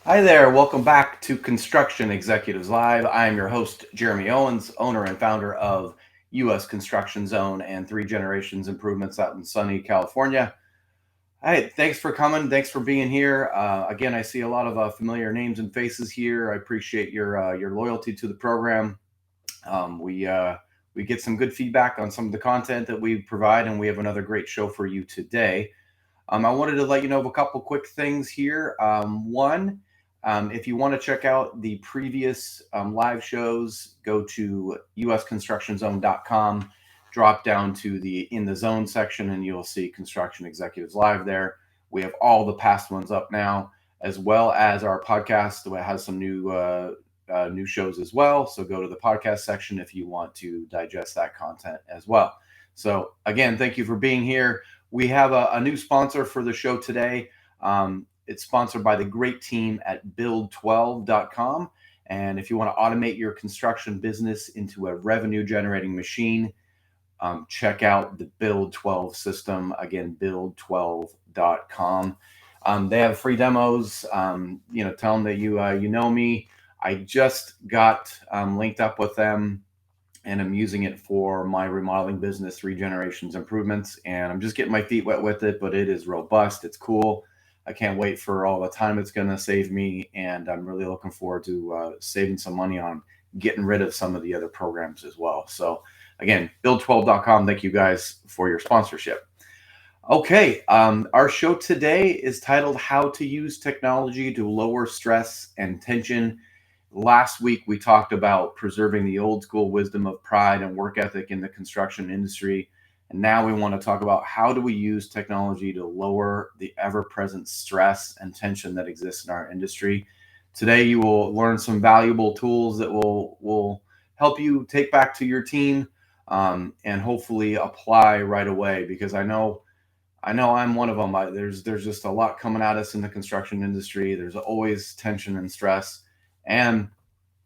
Hi there, welcome back to Construction Executives Live. I am your host, Jeremy Owens, owner and founder of US Construction Zone and Three Generations Improvements out in sunny California. Hey, thanks for coming. Thanks for being here. Again, I see a lot of familiar names and faces here. I appreciate your loyalty to the program. We get some good feedback on some of the content that we provide, and we have another great show for you today. I wanted to let you know of a couple quick things here. One, if you want to check out the previous live shows, go to usconstructionzone.com, drop down to the In the Zone section, and you'll see Construction Executives Live there. We have all the past ones up now, as well as our podcast that has some new shows as well. So go to the podcast section if you want to digest that content as well. So again, thank you for being here. We have a new sponsor for the show today. It's sponsored by the great team at build12.com. And if you want to automate your construction business into a revenue generating machine, check out the Build 12 system. Again, build12.com. They have free demos. Tell them that you know me. I just got linked up with them, and I'm using it for my remodeling business, Three Generations Improvements. And I'm just getting my feet wet with it, but it is robust. It's cool. I can't wait for all the time it's going to save me. And I'm really looking forward to saving some money on getting rid of some of the other programs as well. So, again, build12.com. Thank you guys for your sponsorship. Okay, our show today is titled How to Use Technology to Lower Stress and Tension. Last week, we talked about preserving the old school wisdom of pride and work ethic in the construction industry. And now we want to talk about how do we use technology to lower the ever-present stress and tension that exists in our industry. Today, you will learn some valuable tools that will help you take back to your team and hopefully apply right away. Because I know I'm one of them. There's just a lot coming at us in the construction industry. There's always tension and stress, and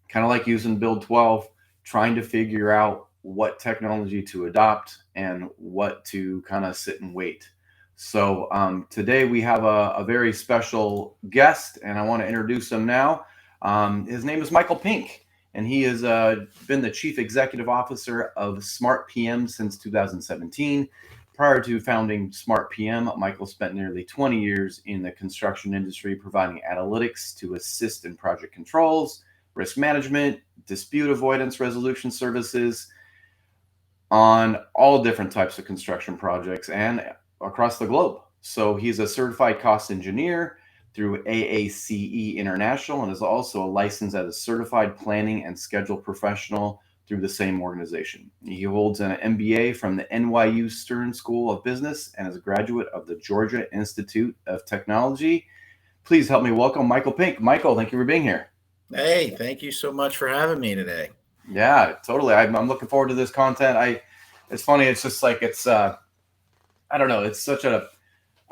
kind of like using Build 12, trying to figure out what technology to adopt and what to kind of sit and wait. So today we have a very special guest, and I want to introduce him now. His name is Michael Pink, and he has been the Chief Executive Officer of Smart PM since 2017. Prior to founding Smart PM, Michael spent nearly 20 years in the construction industry providing analytics to assist in project controls, risk management, dispute avoidance resolution services on all different types of construction projects and across the globe. So he's a certified cost engineer through AACE International and is also a licensed as a certified planning and schedule professional through the same organization. He holds an MBA from the NYU Stern School of Business and is a graduate of the Georgia Institute of Technology. Please help me welcome Michael Pink. Michael, thank you for being here. Hey, thank you so much for having me today. Yeah, totally. I'm looking forward to this content. It's funny. It's just like I don't know. It's such a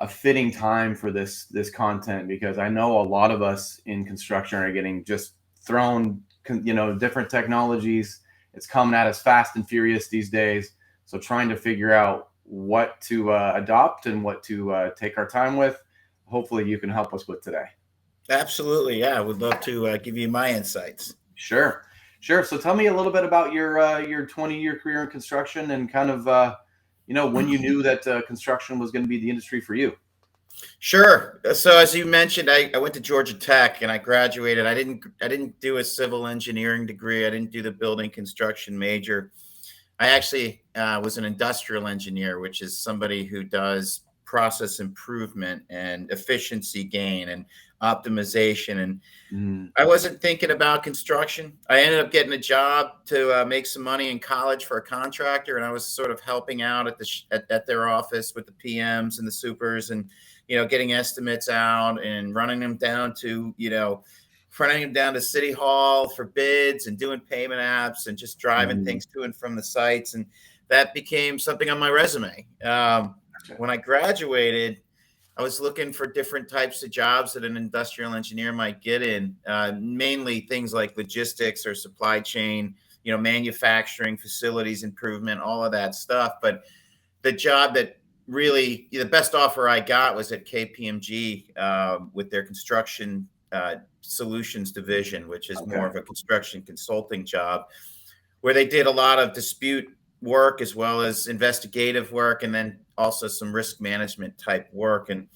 fitting time for this content because I know a lot of us in construction are getting just thrown, different technologies. It's coming at us fast and furious these days. So trying to figure out what to adopt and what to take our time with. Hopefully, you can help us with today. Absolutely. Yeah, I would love to give you my insights. Sure, sure. So tell me a little bit about your 20-year career in construction and kind of when you knew that construction was going to be the industry for you. Sure. So as you mentioned, I went to Georgia Tech and I graduated. I didn't do a civil engineering degree. I didn't do the building construction major. I actually was an industrial engineer, which is somebody who does process improvement and efficiency gain and optimization. And Mm, I wasn't thinking about construction. I ended up getting a job to make some money in college for a contractor, and I was sort of helping out at their office with the PMs and the supers, and getting estimates out and running them down to City Hall for bids and doing payment apps and just driving mm, things to and from the sites, and that became something on my resume. gotcha. When I graduated, I was looking for different types of jobs that an industrial engineer might get in, mainly things like logistics or supply chain, manufacturing, facilities improvement, all of that stuff. But the job that really the best offer I got was at KPMG with their construction Solutions Division, which is Okay. more of a construction consulting job, where they did a lot of dispute work as well as investigative work, and then also some risk management type work. And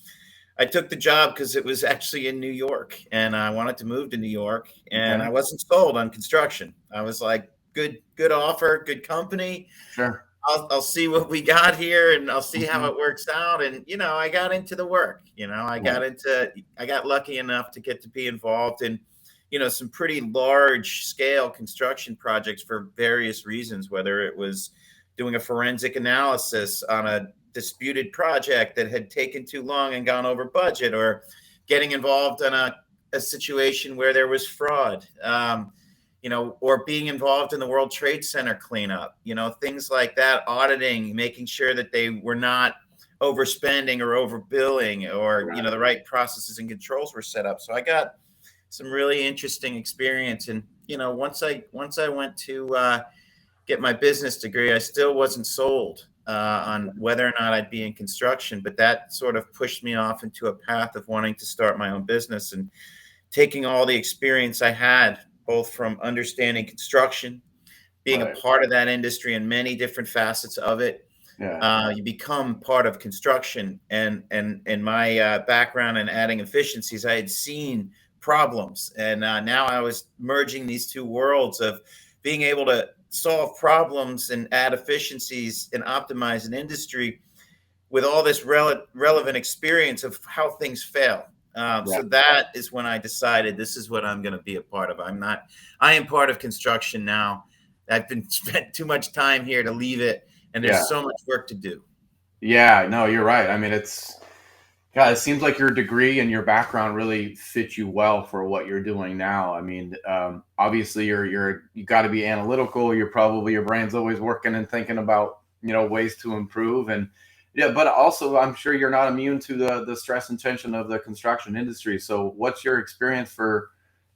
I took the job because it was actually in New York, and I wanted to move to New York, and Okay. I wasn't sold on construction. I was like, good offer, good company. Sure. I'll see what we got here, and I'll see how Mhm. it works out. And I got into the work. Right. I got lucky enough to get to be involved in, some pretty large scale construction projects for various reasons. Whether it was doing a forensic analysis on a disputed project that had taken too long and gone over budget, or getting involved in a situation where there was fraud. Or being involved in the World Trade Center cleanup, things like that, auditing, making sure that they were not overspending or overbilling, or, Right. the right processes and controls were set up. So I got some really interesting experience. And, once I went to get my business degree, I still wasn't sold on whether or not I'd be in construction, but that sort of pushed me off into a path of wanting to start my own business, and taking all the experience I had, both from understanding construction, being a Right. part of that industry in many different facets of it. Yeah. You become part of construction, and my background in adding efficiencies, I had seen problems, and now I was merging these two worlds of being able to solve problems and add efficiencies and optimize an industry with all this relevant experience of how things fail. Yeah. So that is when I decided this is what I'm going to be a part of. I am part of construction now. I've been spent too much time here to leave it, and Yeah. there's so much work to do. Yeah. No, you're right. I mean, yeah, it seems like your degree and your background really fit you well for what you're doing now. I mean, obviously you got to be analytical. Your brain's always working and thinking about, ways to improve. And yeah, but also I'm sure you're not immune to the stress and tension of the construction industry. So what's your experience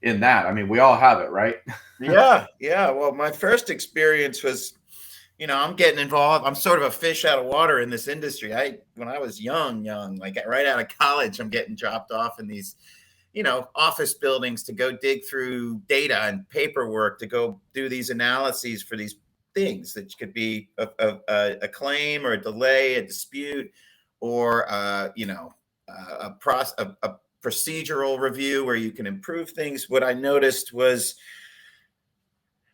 in that? I mean, we all have it, right? Yeah, yeah. Well, my first experience was, I'm getting involved. I'm sort of a fish out of water in this industry. When I was young, like right out of college, I'm getting dropped off in these, office buildings to go dig through data and paperwork to go do these analyses for these things that could be a claim or a delay, a dispute, or a procedural review where you can improve things. What I noticed was,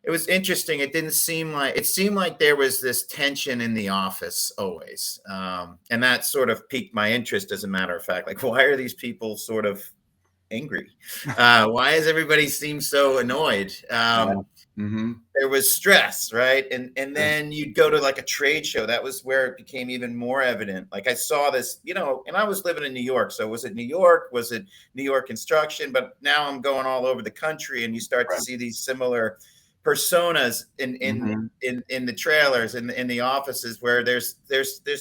it was interesting. It seemed like there was this tension in the office always. And that sort of piqued my interest, as a matter of fact. Like, why are these people sort of angry? Why does everybody seem so annoyed? Yeah. Mm-hmm. There was stress, right? And Yeah. then you'd go to like a trade show. That was where it became even more evident. Like, I saw this, and I was living in New York. So was it New York? Was it New York construction? But now I'm going all over the country, and you start to Right. see these similar personas Mm-hmm. in the trailers, in the offices, where there's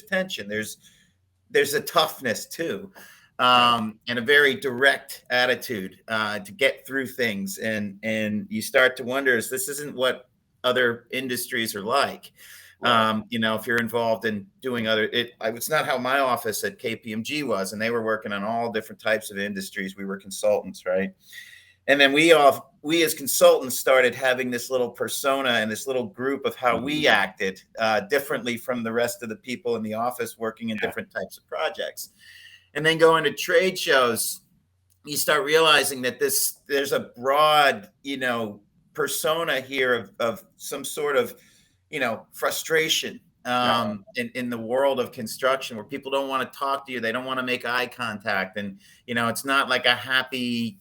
tension, there's a toughness too, and a very direct attitude to get through things, and you start to wonder, is this isn't what other industries are like. Right. If you're involved in doing it's not how my office at KPMG was, and they were working on all different types of industries. We were consultants, right? And then we as consultants started having this little persona and this little group of how we acted differently from the rest of the people in the office working in Yeah. different types of projects. And then going to trade shows, you start realizing that there's a broad, persona here of some sort of, frustration Yeah. in the world of construction, where people don't want to talk to you. They don't want to make eye contact. And, it's not like a happy,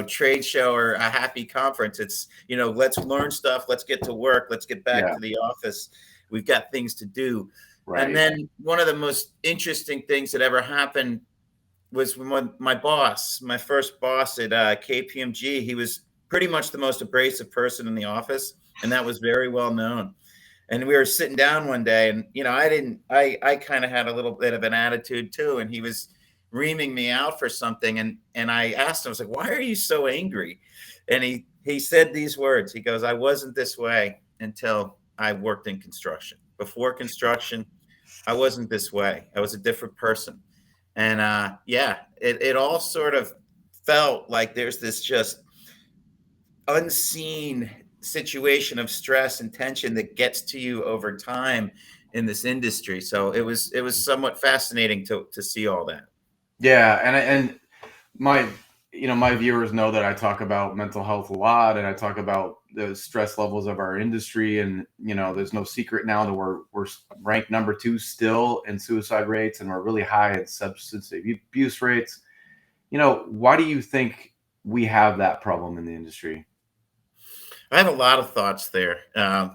trade show or a happy conference. It's, let's learn stuff. Let's get to work. Let's get back Yeah. to the office. We've got things to do. And Right. then one of the most interesting things that ever happened was when my first boss at KPMG, he was pretty much the most abrasive person in the office. And that was very well known. And we were sitting down one day, and, I kind of had a little bit of an attitude too. And he was reaming me out for something. And I asked him, I was like, why are you so angry? And he said these words. He goes, I wasn't this way until I worked in construction. Before construction, I wasn't this way. I was a different person. And yeah, it all sort of felt like there's this just unseen situation of stress and tension that gets to you over time in this industry. So it was somewhat fascinating to see all that. Yeah, and my my viewers know that I talk about mental health a lot, and I talk about the stress levels of our industry, and there's no secret now that we're ranked number 2 still in suicide rates, and we're really high in substance abuse rates. Why do you think we have that problem in the industry? I have a lot of thoughts there.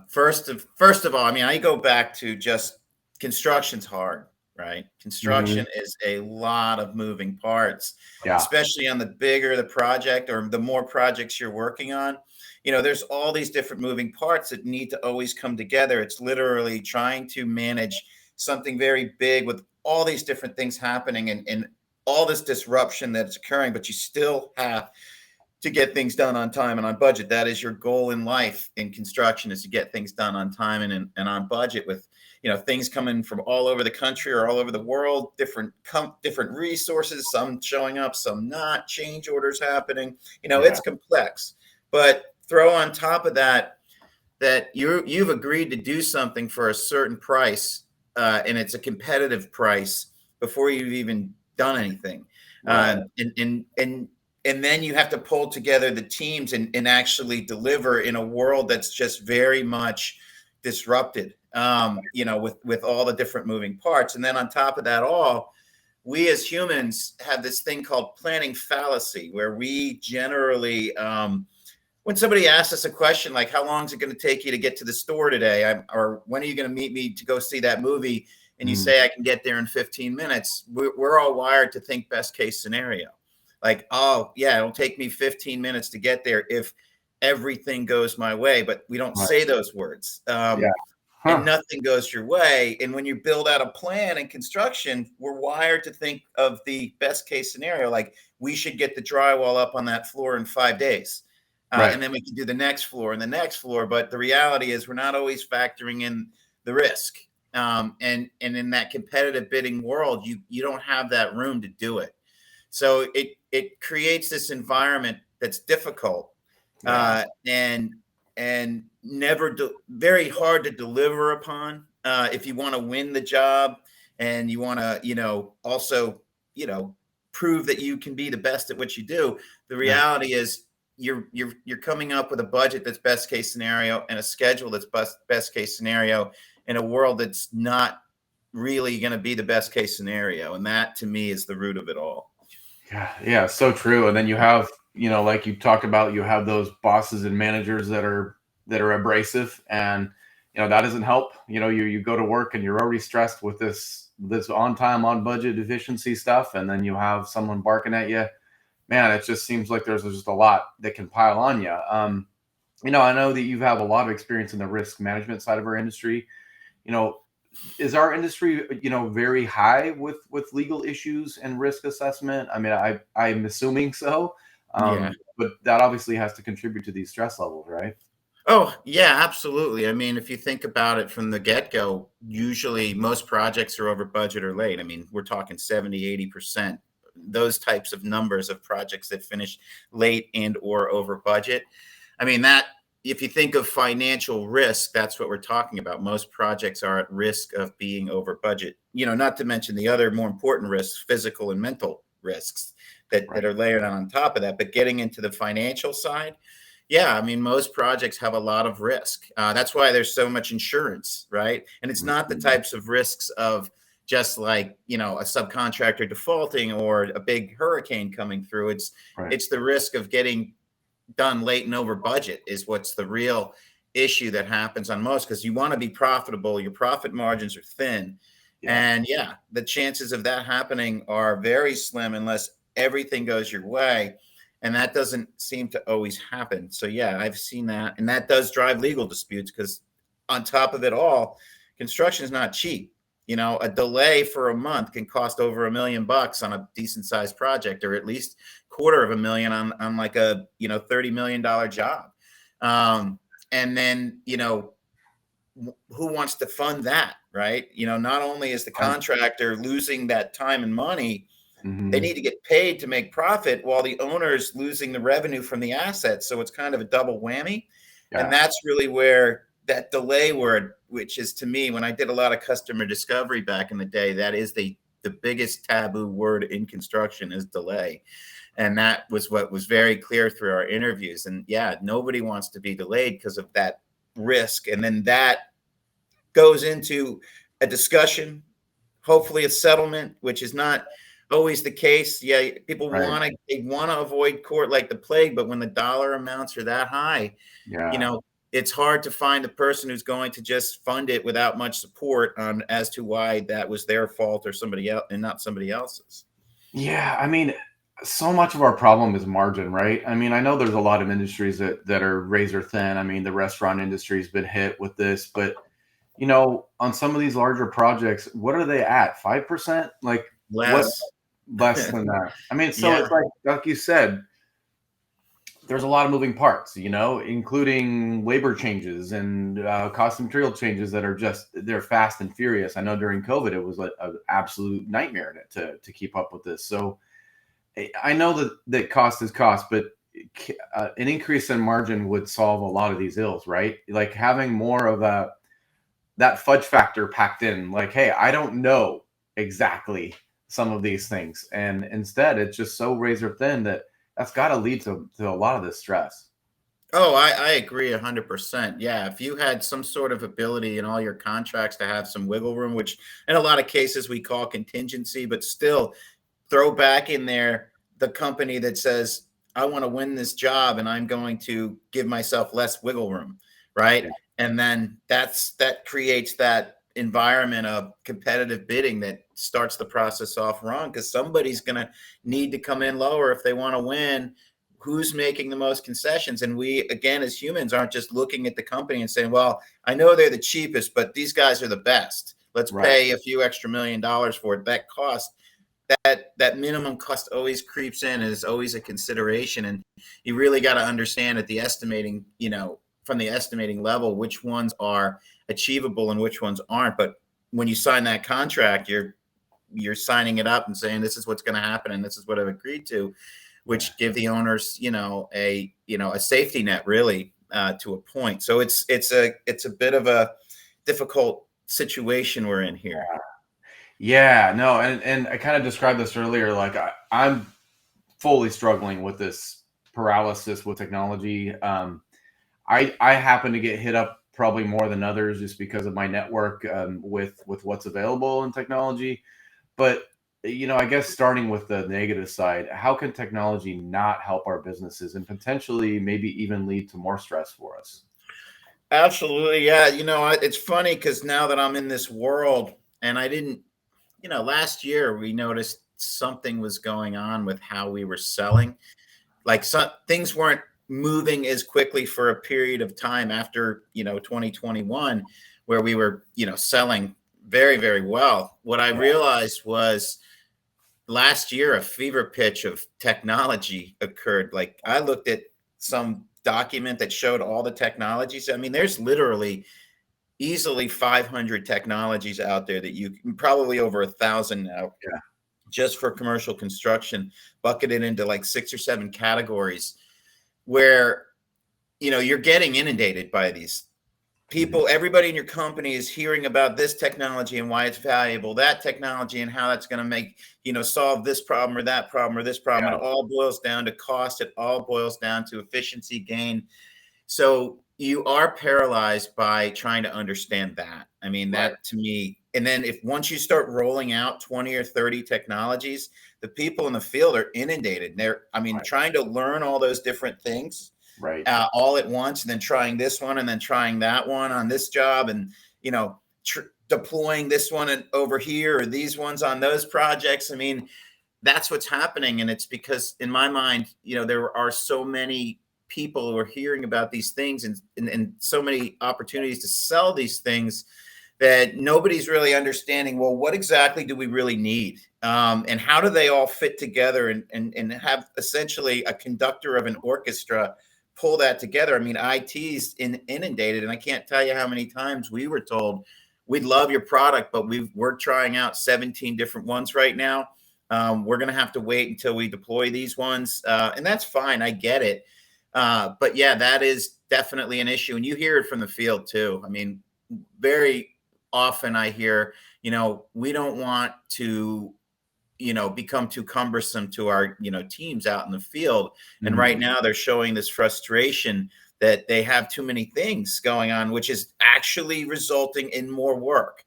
First of all, I mean, I go back to just construction's hard, right? Hmm. Construction is a lot of moving parts, Yeah. especially on the bigger the project or the more projects you're working on. There's all these different moving parts that need to always come together. It's literally trying to manage something very big with all these different things happening and all this disruption that's occurring, but you still have to get things done on time and on budget. That is your goal in life in construction, is to get things done on time and on budget, with things coming from all over the country or all over the world, different resources, some showing up, some not, change orders happening. Yeah. It's complex. But throw on top of that you've agreed to do something for a certain price, and it's a competitive price before you've even done anything. Right. And then you have to pull together the teams and actually deliver in a world that's just very much disrupted, with all the different moving parts. And then on top of that all, we as humans have this thing called planning fallacy, where we generally, when somebody asks us a question like, how long is it going to take you to get to the store today? Or when are you going to meet me to go see that movie? And you Mm. say, I can get there in 15 minutes. We're all wired to think best case scenario. Like, oh, yeah, it'll take me 15 minutes to get there if everything goes my way. But we don't Right. say those words. Yeah. And Huh. nothing goes your way. And when you build out a plan in construction, we're wired to think of the best case scenario. Like, we should get the drywall up on that floor in 5 days. Right. And then we can do the next floor and the next floor. But the reality is, we're not always factoring in the risk. And in that competitive bidding world, you don't have that room to do it. So it creates this environment that's difficult, Yeah. and very hard to deliver upon, if you want to win the job, and you want to also prove that you can be the best at what you do. The Yeah. reality is, you're coming up with a budget that's best case scenario and a schedule that's best case scenario in a world that's not really going to be the best case scenario. And that, to me, is the root of it all. Yeah, yeah, so true. And then you have, like you talked about, you have those bosses and managers that are abrasive, and that doesn't help. You go to work and you're already stressed with this on time, on budget efficiency stuff, and then you have someone barking at you. Man, it just seems like there's just a lot that can pile on you. I know that you have a lot of experience in the risk management side of our industry. You know, is our industry very high with legal issues and risk assessment? I mean, I'm assuming so, Yeah. but that obviously has to contribute to these stress levels, right? Oh, yeah, absolutely. I mean, if you think about it from the get-go, usually most projects are over budget or late. I mean, we're talking 70, 80%. Those types of numbers of projects that finish late and or over budget. I mean, that if you think of financial risk, that's what we're talking about. Most projects are at risk of being over budget. Not to mention the other more important risks, physical and mental risks that Right. are layered on top of that. But getting into the financial side, yeah, I mean, most projects have a lot of risk. That's why there's so much insurance, right? And it's not the Mhm. types of risks of just like a subcontractor defaulting or a big hurricane coming through. It's Right. it's the risk of getting done late and over budget is what's the real issue that happens on most, because you want to be profitable. Your profit margins are thin, Yeah. and yeah, the chances of that happening are very slim unless everything goes your way. And that doesn't seem to always happen. So yeah, I've seen that. And that does drive legal disputes, because on top of it all, construction is not cheap. A delay for a month can cost over $1 million on a decent sized project, or at least $250,000 on like a $30 million job. And then who wants to fund that, right? Not only is the Right. contractor losing that time and money, They need to get paid to make profit while the owner is losing the revenue from the assets. So it's kind of a double whammy. Yeah. And that's really where that delay word, which is to me, when I did a lot of customer discovery back in the day, that is the biggest taboo word in construction is delay. And that was what was very clear through our interviews. And yeah, nobody wants to be delayed because of that risk. And then that goes into a discussion, hopefully a settlement, which is not always the case. Yeah, people want to avoid court like the plague, but when the dollar amounts are that high, it's hard to find a person who's going to just fund it without much support on as to why that was their fault or somebody else and not somebody else's. Yeah, I mean, so much of our problem is margin, right? I mean, I know there's a lot of industries that are razor thin. I mean, the restaurant industry's been hit with this, but on some of these larger projects, what are they at? 5%? Like less than that. I mean, so it's like you said, there's a lot of moving parts, including labor changes and cost of material changes that are they're fast and furious. I know during COVID, it was an absolute nightmare to keep up with this. So I know that cost is cost, but an increase in margin would solve a lot of these ills, right? Like having more of that fudge factor packed in, like, hey, I don't know exactly some of these things. And instead, it's just so razor thin that's got to lead to a lot of this stress. Oh, I agree 100%. Yeah, if you had some sort of ability in all your contracts to have some wiggle room, which in a lot of cases we call contingency, but still throw back in there the company that says, I want to win this job and I'm going to give myself less wiggle room, right? Yeah. And then that creates that environment of competitive bidding that starts the process off wrong because somebody's going to need to come in lower if they want to win. Who's making the most concessions? And we, again, as humans, aren't just looking at the company and saying, well, I know they're the cheapest, but these guys are the best. Let's pay a few extra $1 million for it. That cost, that minimum cost always creeps in and is always a consideration. And you really got to understand at the estimating, from the estimating level, which ones are achievable and which ones aren't. But when you sign that contract, you're signing it up and saying, this is what's going to happen. And this is what I've agreed to, which give the owners, a safety net really to a point. So it's a bit of a difficult situation we're in here. Yeah, no. And I kind of described this earlier. Like I'm fully struggling with this paralysis with technology. I happen to get hit up probably more than others just because of my network with what's available in technology. But, I guess starting with the negative side, how can technology not help our businesses and potentially maybe even lead to more stress for us? Absolutely. Yeah. It's funny because now that I'm in this world and I didn't, last year we noticed something was going on with how we were selling. Like some things weren't moving as quickly for a period of time after 2021 where we were selling very, very well. What I realized was last year a fever pitch of technology occurred. Like I looked at some document that showed all the technologies. I mean, there's literally easily 500 technologies out there that you can, probably over 1,000 now, just for commercial construction, bucketed into like 6 or 7 categories where, you're getting inundated by these people. Everybody in your company is hearing about this technology and why it's valuable, that technology and how that's going to make, solve this problem or that problem or this problem. Yeah. It all boils down to cost. It all boils down to efficiency gain. So you are paralyzed by trying to understand that. I mean, that to me, and then once you start rolling out 20 or 30 technologies, the people in the field are inundated. They're, trying to learn all those different things all at once, and then trying this one and then trying that one on this job and, deploying this one over here or these ones on those projects. I mean, that's what's happening. And it's because in my mind, there are so many people who are hearing about these things and so many opportunities to sell these things that nobody's really understanding, well, what exactly do we really need? And how do they all fit together and have essentially a conductor of an orchestra pull that together? I mean, IT's inundated, and I can't tell you how many times we were told, we'd love your product, but we're trying out 17 different ones right now. We're going to have to wait until we deploy these ones. And that's fine. I get it. But yeah, that is definitely an issue. And you hear it from the field too. I mean, very often I hear, we don't want to, become too cumbersome to our, teams out in the field. And Mhm. right now they're showing this frustration that they have too many things going on, which is actually resulting in more work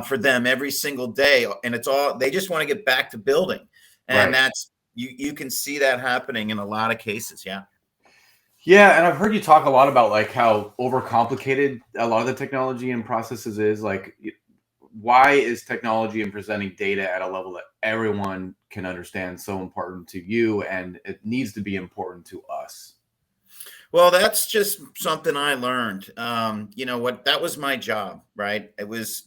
for them every single day. And they just want to get back to building. And Right. that's, you can see that happening in a lot of cases. Yeah. Yeah, and I've heard you talk a lot about like how overcomplicated a lot of the technology and processes is. Like, why is technology and presenting data at a level that everyone can understand so important to you, and it needs to be important to us? Well, that's just something I learned. That was my job, right? It was,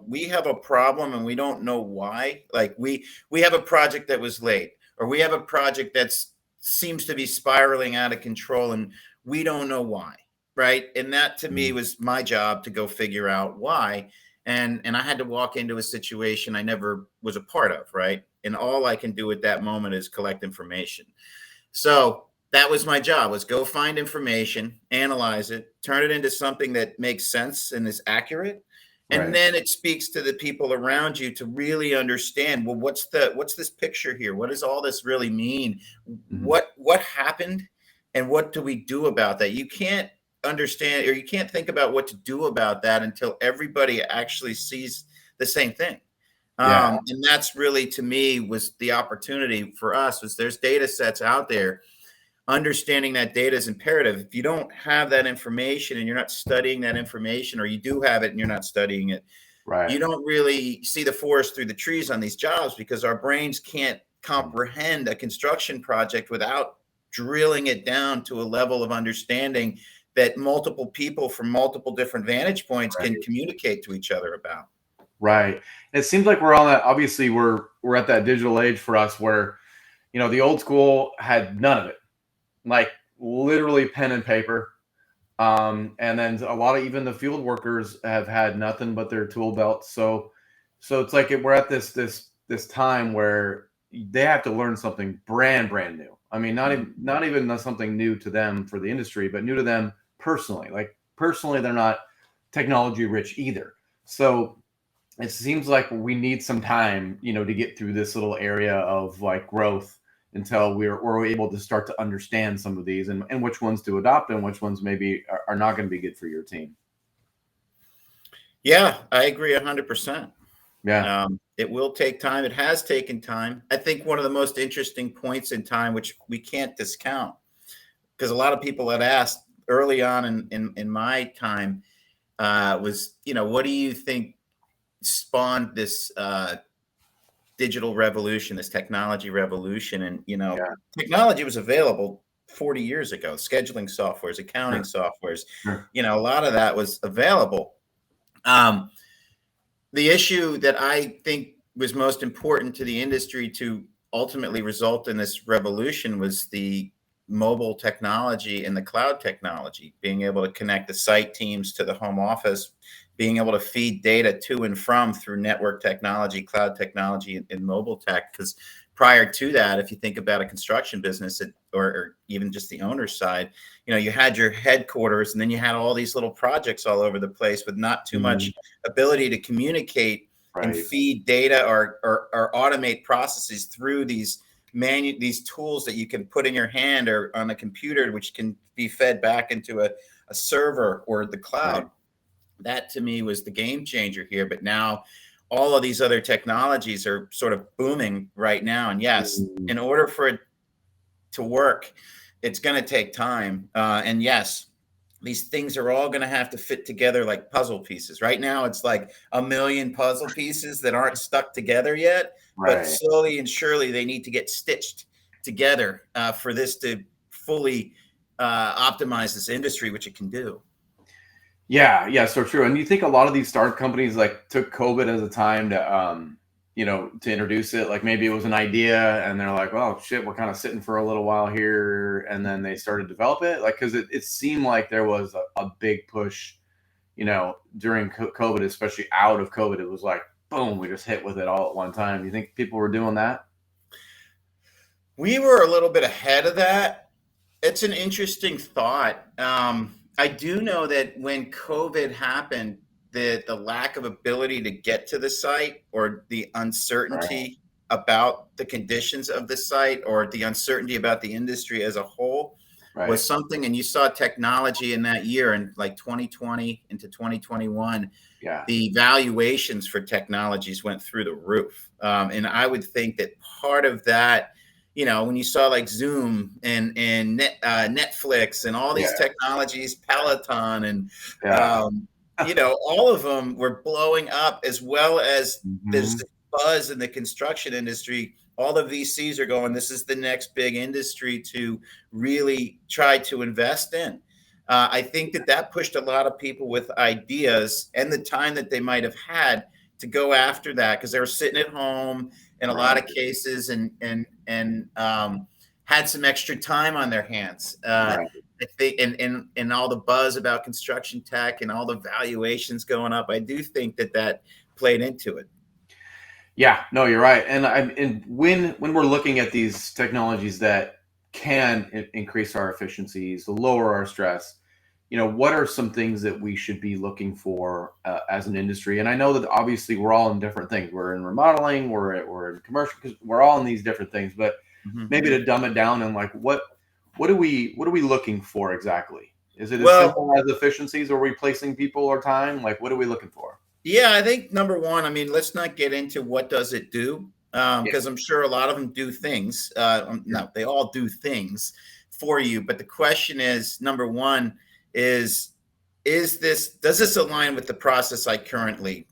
we have a problem and we don't know why. Like we have a project that was late, or we have a project that's seems to be spiraling out of control and we don't know why, right? And that to me Mm. was my job to go figure out why. And I had to walk into a situation I never was a part of, right? And all I can do at that moment is collect information. So that was my job, was go find information, analyze it, turn it into something that makes sense and is accurate. And Right. then it speaks to the people around you to really understand, well, what's this picture here? What does all this really mean? Mhm. What happened and what do we do about that? You can't understand, or you can't think about what to do about that until everybody actually sees the same thing. Yeah. And that's really, to me, was the opportunity for us. Was there's data sets out there. Understanding that data is imperative. If you don't have that information and you're not studying that information, or you do have it and you're not studying it, Right. you don't really see the forest through the trees on these jobs, because our brains can't Mhm. comprehend a construction project without drilling it down to a level of understanding that multiple people from multiple different vantage points can Right. communicate to each other about. Right. It seems like we're on that. Obviously, we're at that digital age for us where the old school had none of it, like literally pen and paper. And then a lot of even the field workers have had nothing but their tool belts. So it's like we're at this time where they have to learn something brand new. I mean, not even something new to them for the industry, but new to them personally. Like personally, they're not technology rich either. So it seems like we need some time, to get through this little area of like growth until we're able to start to understand some of these and which ones to adopt and which ones maybe are not going to be good for your team. Yeah, I agree 100%. Yeah. It will take time. It has taken time. I think one of the most interesting points in time, which we can't discount, because a lot of people had asked early on in my time, was, what do you think spawned this digital revolution, this technology revolution? And, Yeah. technology was available 40 years ago, scheduling softwares, accounting Sure. softwares, Sure. a lot of that was available. Um, the issue that I think was most important to the industry to ultimately result in this revolution was the mobile technology and the cloud technology, being able to connect the site teams to the home office, being able to feed data to and from through network technology, cloud technology, and mobile tech. Because prior to that, if you think about a construction business, or even just the owner's side, you had your headquarters and then you had all these little projects all over the place with not too Mhm. much ability to communicate and Right. feed data, or automate processes through these tools that you can put in your hand or on a computer, which can be fed back into a server or the Right. cloud. That to me was the game changer here. But now all of these other technologies are sort of booming right now. And yes, Mhm. in order for it to work, it's going to take time. And yes, these things are all going to have to fit together like puzzle pieces. Right now, it's like a million puzzle pieces that aren't stuck together yet, but Right. slowly and surely they need to get stitched together for this to fully optimize this industry, which it can do. Yeah, yeah, so true. And you think a lot of these startup companies like took COVID as a time to to introduce it. Like maybe it was an idea and they're like, oh shit, we're kind of sitting for a little while here. And then they started to develop it. Like, cause it seemed like there was a big push, during COVID, especially out of COVID. It was like, boom, we just hit with it all at one time. You think people were doing that? We were a little bit ahead of that. It's an interesting thought. I do know that when COVID happened, the lack of ability to get to the site, or the Right. uncertainty about the conditions of the site, or the uncertainty about the industry as a whole, was Right. something. And you saw technology in that year, in like 2020 into 2021, Yeah. the valuations for technologies went through the roof. And I would think that part of that, when you saw like Zoom and Netflix and all these Yeah. technologies, Peloton, and Yeah. um, all of them were blowing up, as well as there's Hmm. this buzz in the construction industry. All the VCs are going, this is the next big industry to really try to invest in. I think that that pushed a lot of people with ideas and the time that they might have had to go after that, because they were sitting at home in a lot Right. of cases, and had some extra time on their hands. Right. I think, and all the buzz about construction tech and all the valuations going up, I do think that that played into it. Yeah, no, you're right. And when we're looking at these technologies that can increase our efficiencies, lower our stress, what are some things that we should be looking for as an industry? And I know that obviously we're all in different things. We're in remodeling, we're in commercial, because we're all in these different things. But Mhm. maybe to dumb it down, and like what are we looking for exactly? Is it as Well, simple as efficiencies or replacing people or time? Like, what are we looking for? yeah, I think number one, I mean, let's not get into what does it do, Yeah, because I'm sure a lot of them do things. sure. No, they all do things for you. But the question is, number one, is does this align with the process I currently,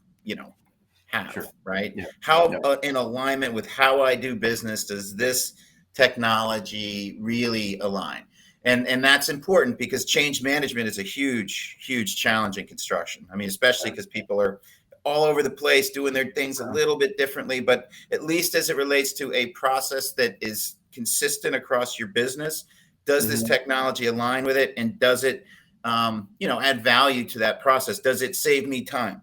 have, Sure. right? Yeah. How Yeah. in alignment with how I do business does this technology really align? And that's important, because change management is a huge challenge in construction. I mean, especially because people are all over the place doing their things a little bit differently, but at least as it relates to a process that is consistent across your business, does this Mhm. technology align with it, and does it add value to that process? Does it save me time?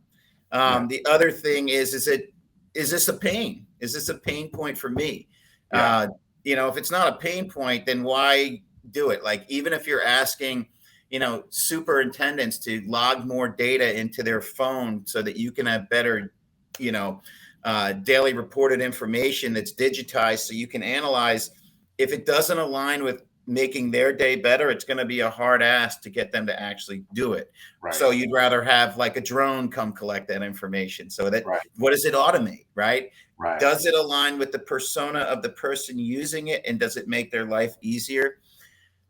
Yeah. The other thing is this a pain? Is this a pain point for me? Yeah. uh, if it's not a pain point, then why do it? Like, even if you're asking, superintendents to log more data into their phone so that you can have better, you know, daily reported information that's digitized, so you can analyze. If it doesn't align with making their day better, it's going to be a hard ask to get them to actually do it. Right. So you'd rather have like a drone come collect that information. So that, Right. what does it automate, right? Right. Does it align with the persona of the person using it, and does it make their life easier?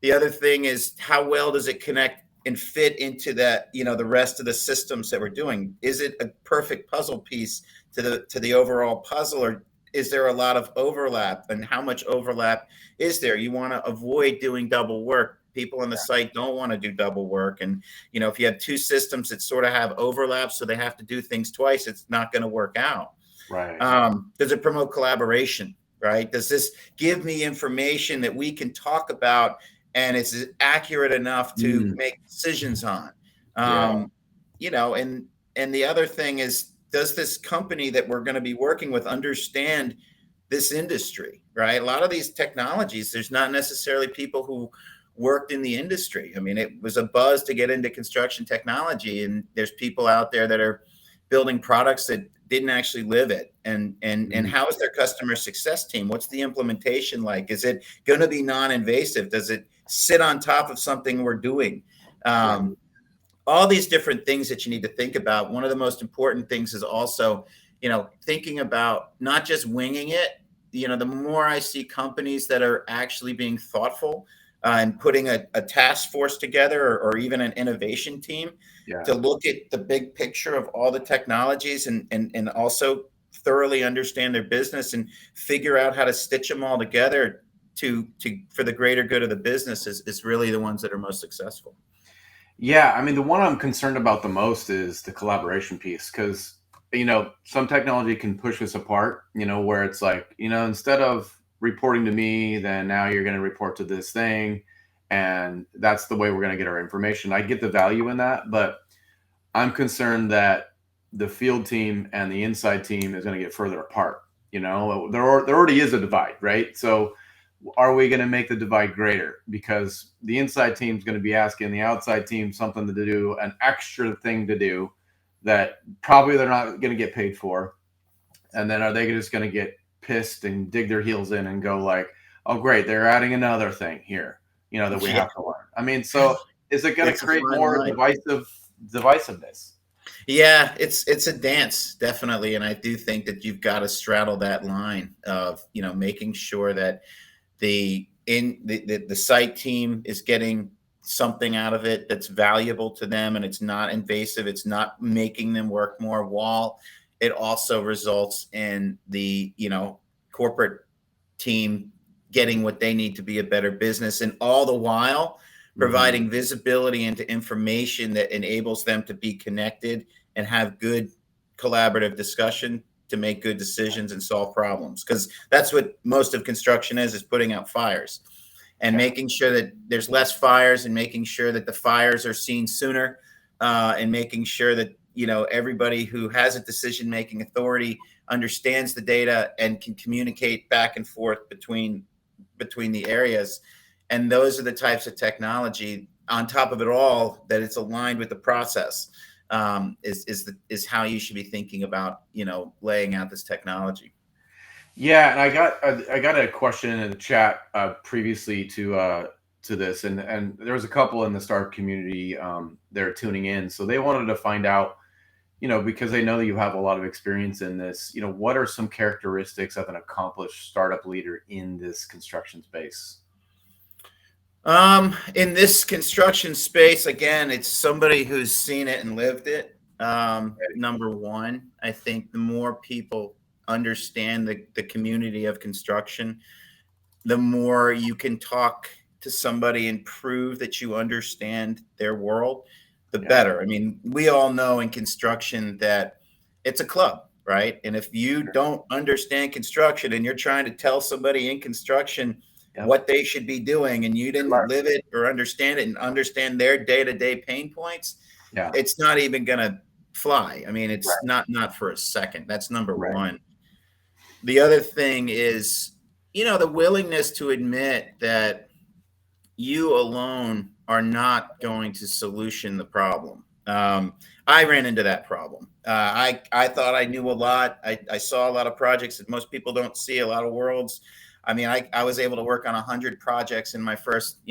The other thing is, how well does it connect and fit into that, the rest of the systems that we're doing? Is it a perfect puzzle piece to the overall puzzle, or is there a lot of overlap? And how much overlap is there? You want to avoid doing double work. People on the site don't want to do double work. And if you have two systems that sort of have overlap, so they have to do things twice, it's not going to work out. Right. Does it promote collaboration? Right? Does this give me information that we can talk about, and it's accurate enough to Mm. make decisions on? Yeah. Um, and the other thing is, does this company that we're going to be working with understand this industry? Right? A lot of these technologies, there's not necessarily people who worked in the industry. I mean, it was a buzz to get into construction technology, and there's people out there that are building products that didn't actually live it. And Mhm. how is their customer success team? What's the implementation like? Is it going to be non-invasive? Does it sit on top of something we're doing? Right. All these different things that you need to think about. One of the most important things is also, thinking about not just winging it. The more I see companies that are actually being thoughtful, and putting a task force together, or even an innovation team Yeah. to look at the big picture of all the technologies, and also thoroughly understand their business and figure out how to stitch them all together to for the greater good of the business, is really the ones that are most successful. Yeah. I mean, the one I'm concerned about the most is the collaboration piece, because, some technology can push us apart, where it's like, instead of reporting to me, then now you're going to report to this thing. And that's the way we're going to get our information. I get the value in that, but I'm concerned that the field team and the inside team is going to get further apart. There already is a divide, right? So are we going to make the divide greater? Because the inside team is going to be asking the outside team something to do, an extra thing to do that probably they're not going to get paid for. And then are they just going to get pissed and dig their heels in and go like, oh, great, they're adding another thing here, that we Yeah. have to learn. I mean, so is it going to It's a create fine more line. divisiveness? Yeah, it's a dance, definitely, and I do think that you've got to straddle that line of making sure that the site team is getting something out of it that's valuable to them, and it's not invasive. It's not making them work more. While it also results in the corporate team getting what they need to be a better business, and all the while providing visibility into information that enables them to be connected and have good collaborative discussion to make good decisions and solve problems. Because that's what most of construction is putting out fires and making sure that there's less fires, and making sure that the fires are seen sooner, and making sure that everybody who has a decision-making authority understands the data and can communicate back and forth between the areas. And those are the types of technology, on top of it all, that it's aligned with the process, is how you should be thinking about laying out this technology. Yeah, and I got a question in the chat previously to this, and there was a couple in the startup community they're tuning in, so they wanted to find out, because they know that you have a lot of experience in this, what are some characteristics of an accomplished startup leader in this construction space? In this construction space, again, it's somebody who's seen it and lived it. Number one, I think the more people understand the community of construction, the more you can talk to somebody and prove that you understand their world, the better. I mean, we all know in construction that it's a club, right? And if you don't understand construction and you're trying to tell somebody in construction what they should be doing, and you didn't live it or understand it and understand their day-to-day pain points, it's not even going to fly. I mean, it's not for a second. That's number one. The other thing is, the willingness to admit that you alone are not going to solution the problem. I ran into that problem. I thought I knew a lot. I saw a lot of projects that most people don't see, a lot of worlds. I mean, I was able to work on 100 projects in my first,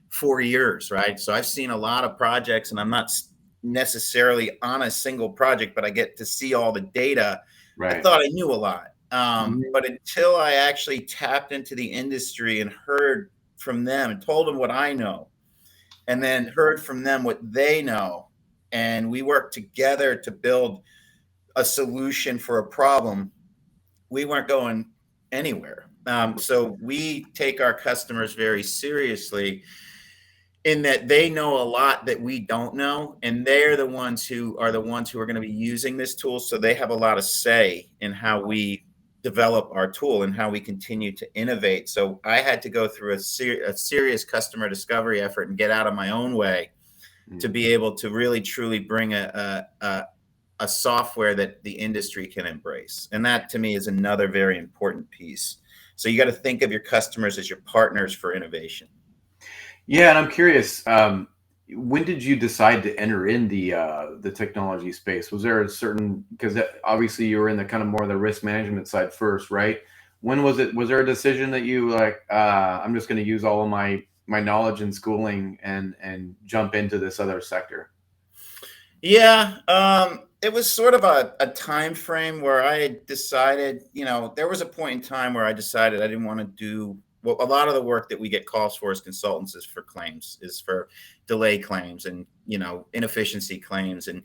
4 years, right? So I've seen a lot of projects, and I'm not necessarily on a single project, but I get to see all the data. I thought I knew a lot. But until I actually tapped into the industry and heard from them and told them what I know, and then heard from them what they know, and we worked together to build a solution for a problem, we weren't going anywhere. So we take our customers very seriously, in that they know a lot that we don't know, and they're the ones who are going to be using this tool. So they have a lot of say in how we develop our tool and how we continue to innovate. So I had to go through a serious customer discovery effort and get out of my own way to be able to really truly bring a software that the industry can embrace. And that, to me, is another very important piece. So you got to think of your customers as your partners for innovation. Yeah, and I'm curious, when did you decide to enter in the technology space? Was there a certain, because obviously you were in the kind of more the risk management side first, right? When was it? Was there a decision that you like, I'm just going to use all of my knowledge and schooling and jump into this other sector? Yeah, it was sort of a time frame where I had decided, there was a point in time where I decided I didn't want to do. Well, a lot of the work that we get calls for as consultants is for claims, is for delay claims and, inefficiency claims, and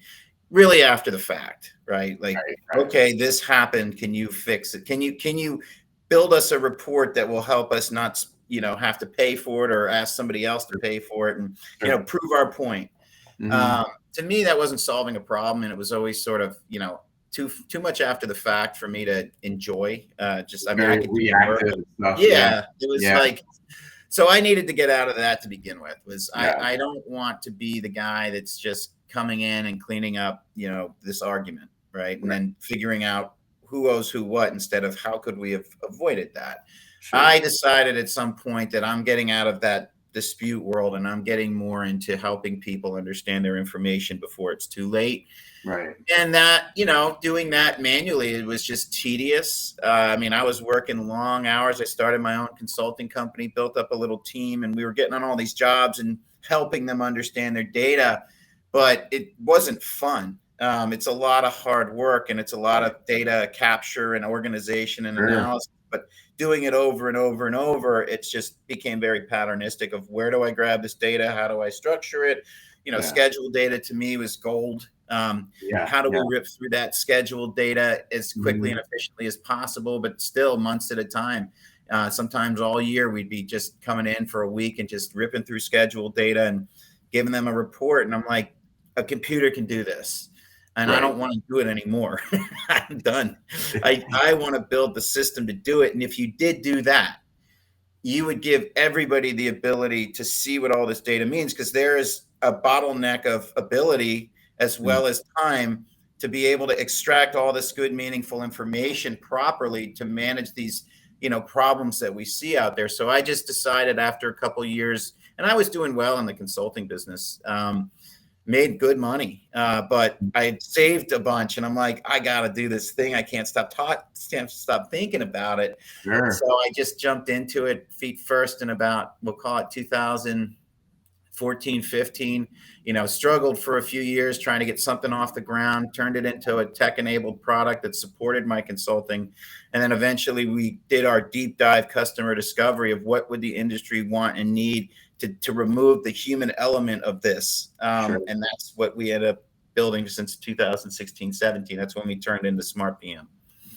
really after the fact, right? Like, okay, this happened. Can you fix it? Can you build us a report that will help us not, have to pay for it or ask somebody else to pay for it, and, prove our point. To me, that wasn't solving a problem, and it was always sort of, too much after the fact for me to enjoy. I could do work. Yeah, it was like, so I needed to get out of that to begin with. I don't want to be the guy that's just coming in and cleaning up, this argument, right? And then figuring out who owes who what, instead of how could we have avoided that. Sure. I decided at some point that I'm getting out of that dispute world and I'm getting more into helping people understand their information before it's too late. Right. And that, doing that manually, it was just tedious. I mean, I was working long hours. I started my own consulting company, built up a little team, and we were getting on all these jobs and helping them understand their data, but it wasn't fun. It's a lot of hard work and it's a lot of data capture and organization and Sure. analysis, but doing it over and over and over, it just became very patternistic of where do I grab this data? How do I structure it? Yeah. Scheduled data to me was gold. Yeah. How do Yeah. we rip through that scheduled data as quickly Mhm. and efficiently as possible, but still months at a time? Sometimes all year we'd be just coming in for a week and just ripping through scheduled data and giving them a report. And I'm like, a computer can do this. And I Right. don't want to do it anymore. I'm done. I want to build the system to do it. And if you did do that, you would give everybody the ability to see what all this data means, because there is a bottleneck of ability as Mm. well as time to be able to extract all this good, meaningful information properly to manage these, problems that we see out there. So I just decided after a couple of years, and I was doing well in the consulting business, made good money, but I had saved a bunch, and I'm like, I got to do this thing. I can't stop thinking about it. So Sure. I just jumped into it feet first in about, we'll call it 2014, 15, struggled for a few years trying to get something off the ground, turned it into a tech enabled product that supported my consulting. And then eventually we did our deep dive customer discovery of what would the industry want and need to remove the human element of this. Sure. And that's what we ended up building since 2016, 17. That's when we turned into Smart PM.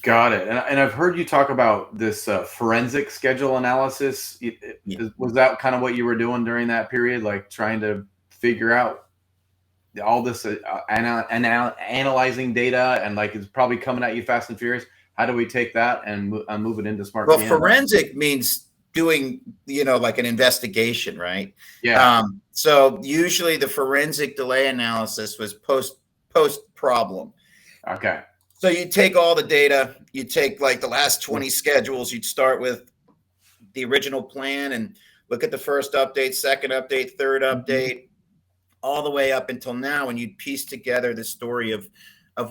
Got it. And I've heard you talk about this forensic schedule analysis. Yeah. Was that kind of what you were doing during that period, like trying to figure out all this analyzing data, and like it's probably coming at you fast and furious? How do we take that and move it into Smart Well, PM? forensic means doing, like an investigation, right? Yeah. So usually the forensic delay analysis was post problem. Okay. So you take all the data, you take like the last 20 schedules, you'd start with the original plan and look at the first update, second update, third update, all the way up until now, and you'd piece together the story of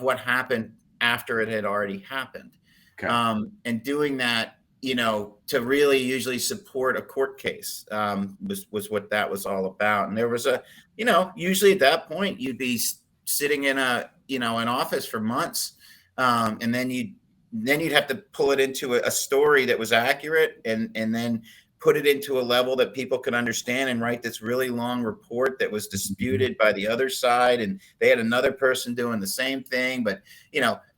what happened after it had already happened. Okay. And doing that, to really usually support a court case, was what that was all about. And there was usually at that point you'd be sitting in an office for months, and then you'd have to pull it into a story that was accurate, and then put it into a level that people could understand and write this really long report that was disputed by the other side, and they had another person doing the same thing, but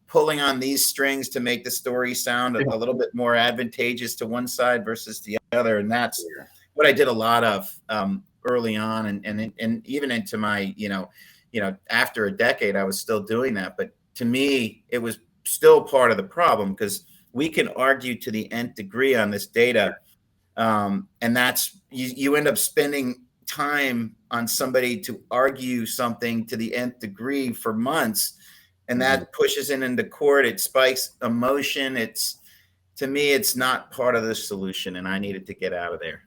pulling on these strings to make the story sound a little bit more advantageous to one side versus the other. And that's what I did a lot of early on, and even into my after a decade I was still doing that. But to me it was still part of the problem, because we can argue to the nth degree on this data, and that's you end up spending time on somebody to argue something to the nth degree for months, and that pushes it into court. It spikes emotion. To me, it's not part of the solution, and I needed to get out of there.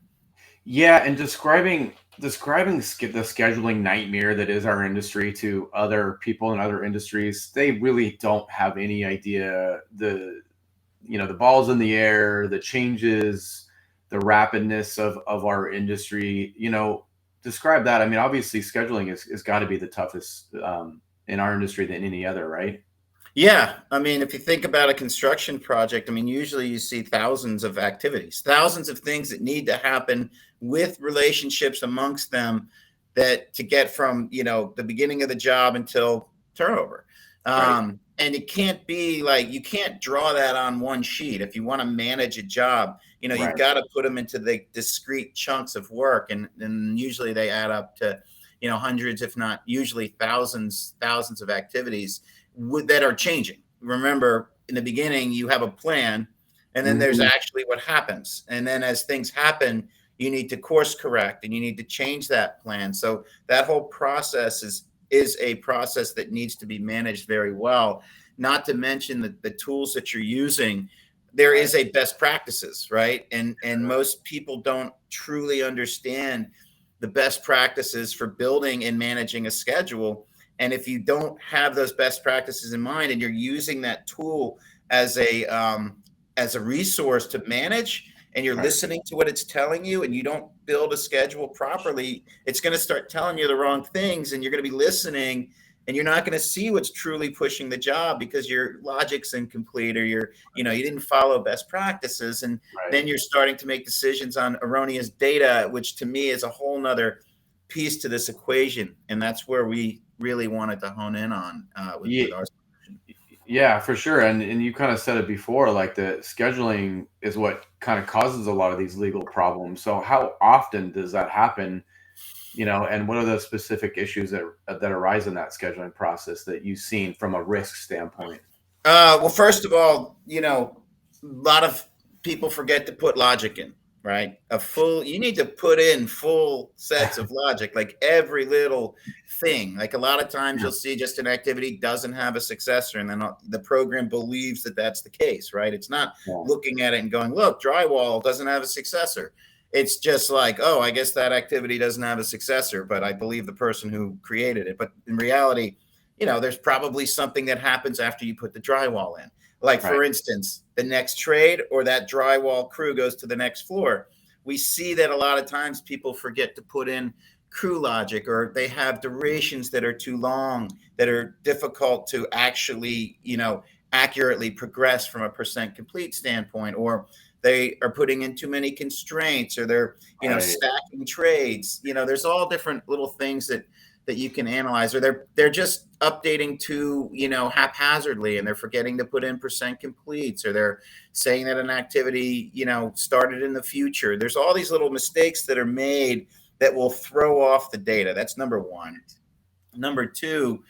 Yeah, and describing the scheduling nightmare that is our industry to other people in other industries, they really don't have any idea the balls in the air, the changes, the rapidness of our industry. Describe that. I mean, obviously, scheduling is got to be the toughest in our industry than any other, right? Yeah. I mean, if you think about a construction project, I mean, usually you see thousands of activities, thousands of things that need to happen with relationships amongst them, that to get from, the beginning of the job until turnover. Right. And it can't be like, you can't draw that on one sheet. If you want to manage a job, you've Right. got to put them into the discrete chunks of work. And usually they add up to, hundreds, if not usually thousands of activities that are changing. Remember, in the beginning, you have a plan, and then there's actually what happens. And then as things happen, you need to course correct and you need to change that plan. So that whole process is a process that needs to be managed very well, not to mention the tools that you're using there is a best practices, right? And most people don't truly understand the best practices for building and managing a schedule. And if you don't have those best practices in mind, and you're using that tool as a resource to manage, and you're listening to what it's telling you, and you don't build a schedule properly, it's going to start telling you the wrong things, and you're going to be listening, and you're not going to see what's truly pushing the job because your logic's incomplete, or you didn't follow best practices. And then you're starting to make decisions on erroneous data, which to me is a whole nother piece to this equation. And that's where we really wanted to hone in on with our solution. Yeah, for sure. And you kind of said it before, like the scheduling is what kind of causes a lot of these legal problems. So how often does that happen? And what are the specific issues that arise in that scheduling process that you've seen from a risk standpoint? Well, first of all, a lot of people forget to put logic in, right? You need to put in full sets of logic, like every little thing. Like a lot of times you'll see just an activity doesn't have a successor, and then the program believes that that's the case, right? It's not looking at it and going, look, drywall doesn't have a successor. It's just like, oh, I guess that activity doesn't have a successor, but I believe the person who created it. But in reality, there's probably something that happens after you put the drywall in. Like, for instance, the next trade or that drywall crew goes to the next floor. We see that a lot of times people forget to put in crew logic, or they have durations that are too long, that are difficult to actually, accurately progress from a percent complete standpoint, or they are putting in too many constraints, or they're, stacking trades. There's all different little things that you can analyze, or they're just updating too, haphazardly, and they're forgetting to put in percent completes, or they're saying that an activity, started in the future. There's all these little mistakes that are made that will throw off the data. That's number one. Number two,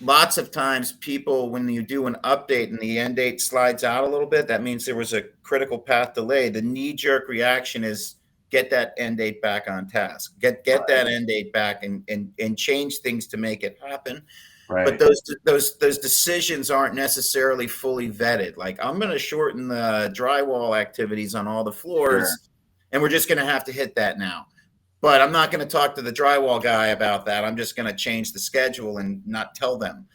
lots of times people, when you do an update and the end date slides out a little bit, that means there was a critical path delay. The knee-jerk reaction is get that end date back on task. Get that end date back and change things to make it happen. But those decisions aren't necessarily fully vetted. Like, I'm going to shorten the drywall activities on all the floors, and we're just going to have to hit that now. But I'm not going to talk to the drywall guy about that. I'm just going to change the schedule and not tell them.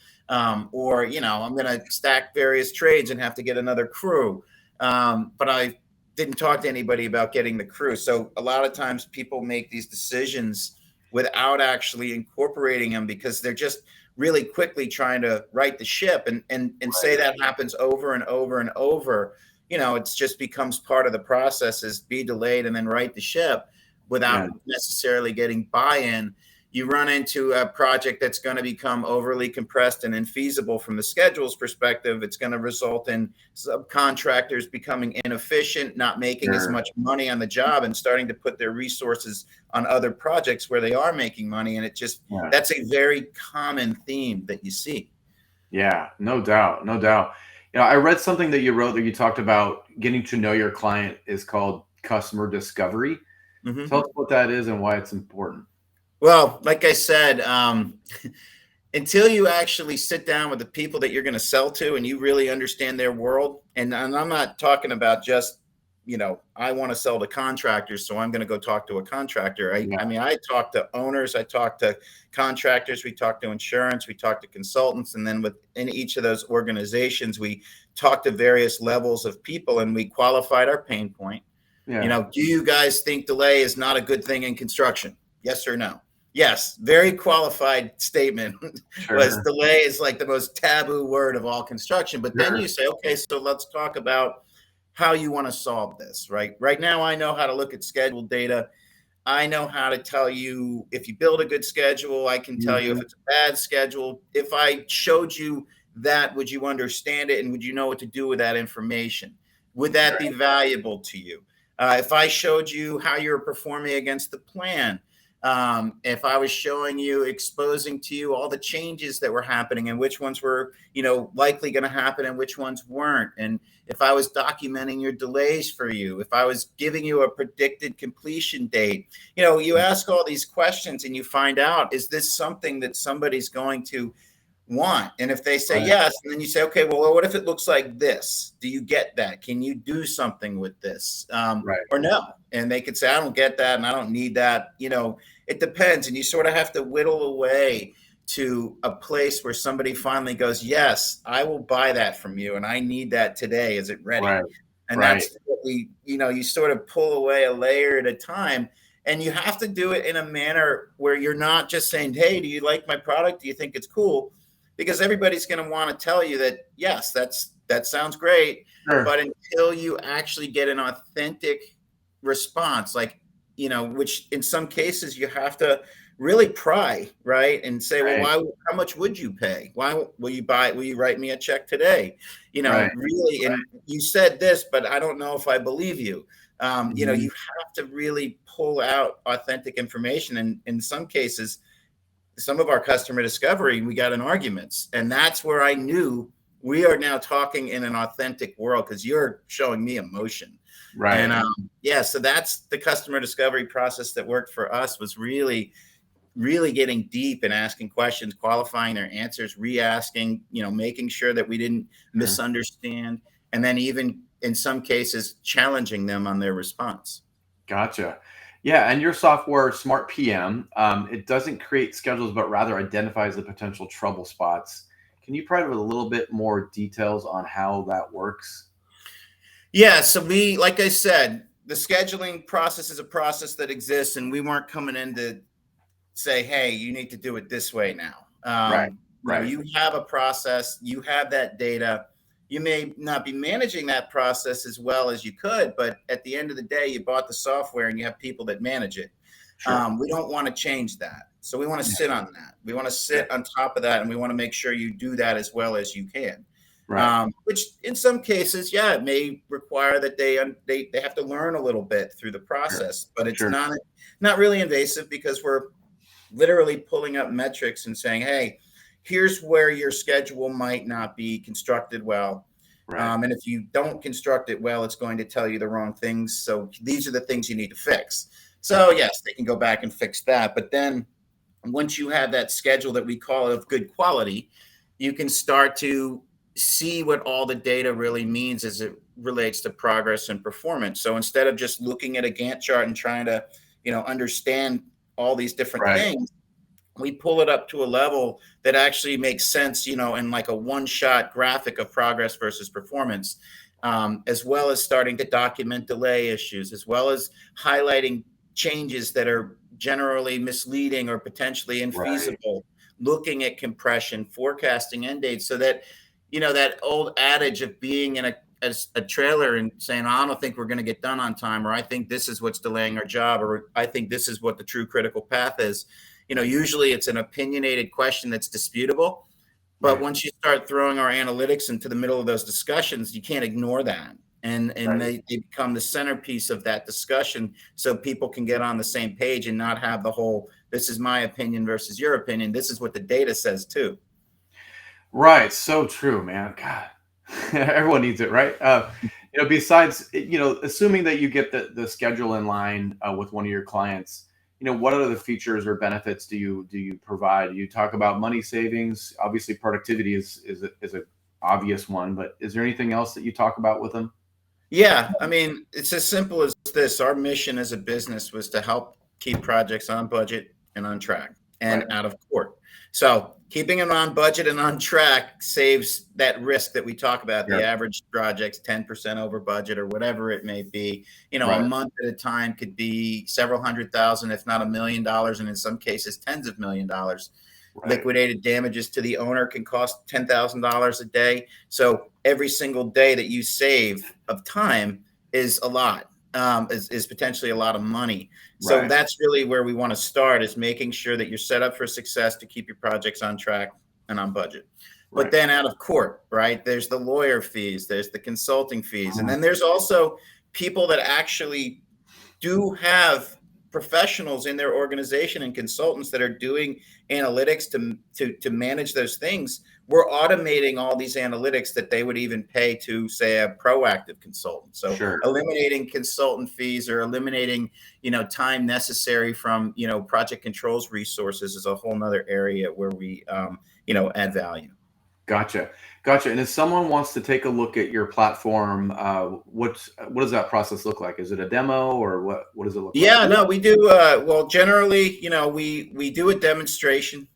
Or, I'm going to stack various trades and have to get another crew. But I didn't talk to anybody about getting the crew. So a lot of times people make these decisions without actually incorporating them, because they're just really quickly trying to right the ship, and say that happens over and over and over. It's just becomes part of the process, is be delayed and then right the ship, without necessarily getting buy-in. You run into a project that's going to become overly compressed and infeasible from the schedule's perspective. It's going to result in subcontractors becoming inefficient, not making as much money on the job, and starting to put their resources on other projects where they are making money. And it just, that's a very common theme that you see. Yeah, no doubt. No doubt. I read something that you wrote that you talked about getting to know your client is called customer discovery. Tell us what that is and why it's important. Well, like I said, until you actually sit down with the people that you're going to sell to and you really understand their world, and I'm not talking about just, I want to sell to contractors, so I'm going to go talk to a contractor. I mean, I talk to owners, I talk to contractors, we talk to insurance, we talk to consultants, and then within each of those organizations, we talk to various levels of people, and we qualified our pain point. Do you guys think delay is not a good thing in construction? Yes or no? Yes. Very qualified statement. Was delay is like the most taboo word of all construction. But then you say, okay, so let's talk about how you want to solve this, right? Right now, I know how to look at schedule data. I know how to tell you if you build a good schedule. I can tell you if it's a bad schedule. If I showed you that, would you understand it? And would you know what to do with that information? Would that be valuable to you? If I showed you how you're performing against the plan, if I was showing you, exposing to you all the changes that were happening and which ones were, likely going to happen and which ones weren't. And if I was documenting your delays for you, if I was giving you a predicted completion date, you ask all these questions and you find out, is this something that somebody's going to want. And if they say Right. yes, and then you say, okay, well, what if it looks like this? Do you get that? Can you do something with this? Right. Or no? And they could say, I don't get that and I don't need that. It depends. And you sort of have to whittle away to a place where somebody finally goes, yes, I will buy that from you. And I need that today. Is it ready? Right. And Right. that's what you sort of pull away a layer at a time. And you have to do it in a manner where you're not just saying, hey, do you like my product? Do you think it's cool? Because everybody's going to want to tell you that, yes, that sounds great. Sure. But until you actually get an authentic response, which in some cases you have to really pry, right? And say, Right. well, how much would you pay? Why will you buy it? Will you write me a check today? Right. Really. And you said this, but I don't know if I believe you. You have to really pull out authentic information. And in some cases, some of our customer discovery, we got in arguments. And that's where I knew we are now talking in an authentic world because you're showing me emotion. Right. And so that's the customer discovery process that worked for us, was really, really getting deep and asking questions, qualifying their answers, re-asking, making sure that we didn't misunderstand. And then even in some cases, challenging them on their response. Gotcha. Yeah, and your software, Smart PM, it doesn't create schedules, but rather identifies the potential trouble spots. Can you provide a little bit more details on how that works? Yeah, so like I said, the scheduling process is a process that exists, and we weren't coming in to say, hey, you need to do it this way now. Right. Right. You have a process, you have that data. You may not be managing that process as well as you could, but at the end of the day, you bought the software and you have people that manage it. Sure. We don't want to change that. So we want to sit on that. We want to sit on top of that, and we want to make sure you do that as well as you can. Right. Which in some cases, it may require that they have to learn a little bit through the process, but it's not really invasive, because we're literally pulling up metrics and saying, hey, here's where your schedule might not be constructed well. Right. And if you don't construct it well, it's going to tell you the wrong things. So these are the things you need to fix. So yes, they can go back and fix that. But then once you have that schedule that we call of good quality, you can start to see what all the data really means as it relates to progress and performance. So instead of just looking at a Gantt chart and trying to, understand all these different things, we pull it up to a level that actually makes sense, in like a one-shot graphic of progress versus performance, as well as starting to document delay issues, as well as highlighting changes that are generally misleading or potentially infeasible, looking at compression, forecasting end dates, so that, that old adage of being in a trailer and saying, I don't think we're going to get done on time, or I think this is what's delaying our job, or I think this is what the true critical path is. Usually it's an opinionated question that's disputable, but once you start throwing our analytics into the middle of those discussions, you can't ignore that. And they become the centerpiece of that discussion, so people can get on the same page and not have the whole, this is my opinion versus your opinion. This is what the data says too. Right. So true, man. God, everyone needs it, right? Besides, assuming that you get the schedule in line with one of your clients, what other features or benefits do you provide? You talk about money savings. Obviously, productivity is an obvious one, but is there anything else that you talk about with them? Yeah, I mean, it's as simple as this. Our mission as a business was to help keep projects on budget and on track and out of court. So keeping them on budget and on track saves that risk that we talk about. The average project's 10% over budget or whatever it may be. A month at a time could be several $100,000, if not $1 million, and in some cases, tens of $1 million. Liquidated damages to the owner can cost $10,000 a day. So every single day that you save of time is a lot, is potentially a lot of money. So that's really where we want to start, is making sure that you're set up for success to keep your projects on track and on budget. But then out of court, there's the lawyer fees, there's the consulting fees. And then there's also people that actually do have professionals in their organization and consultants that are doing analytics to manage those things, we're automating all these analytics that they would even pay to, say, a proactive consultant. So Sure. eliminating consultant fees or eliminating, time necessary from, project controls resources is a whole nother area where we, add value. Gotcha. And if someone wants to take a look at your platform, what does that process look like? Is it a demo, or what does it look like? Yeah, no, we do. Well, generally, we do a demonstration.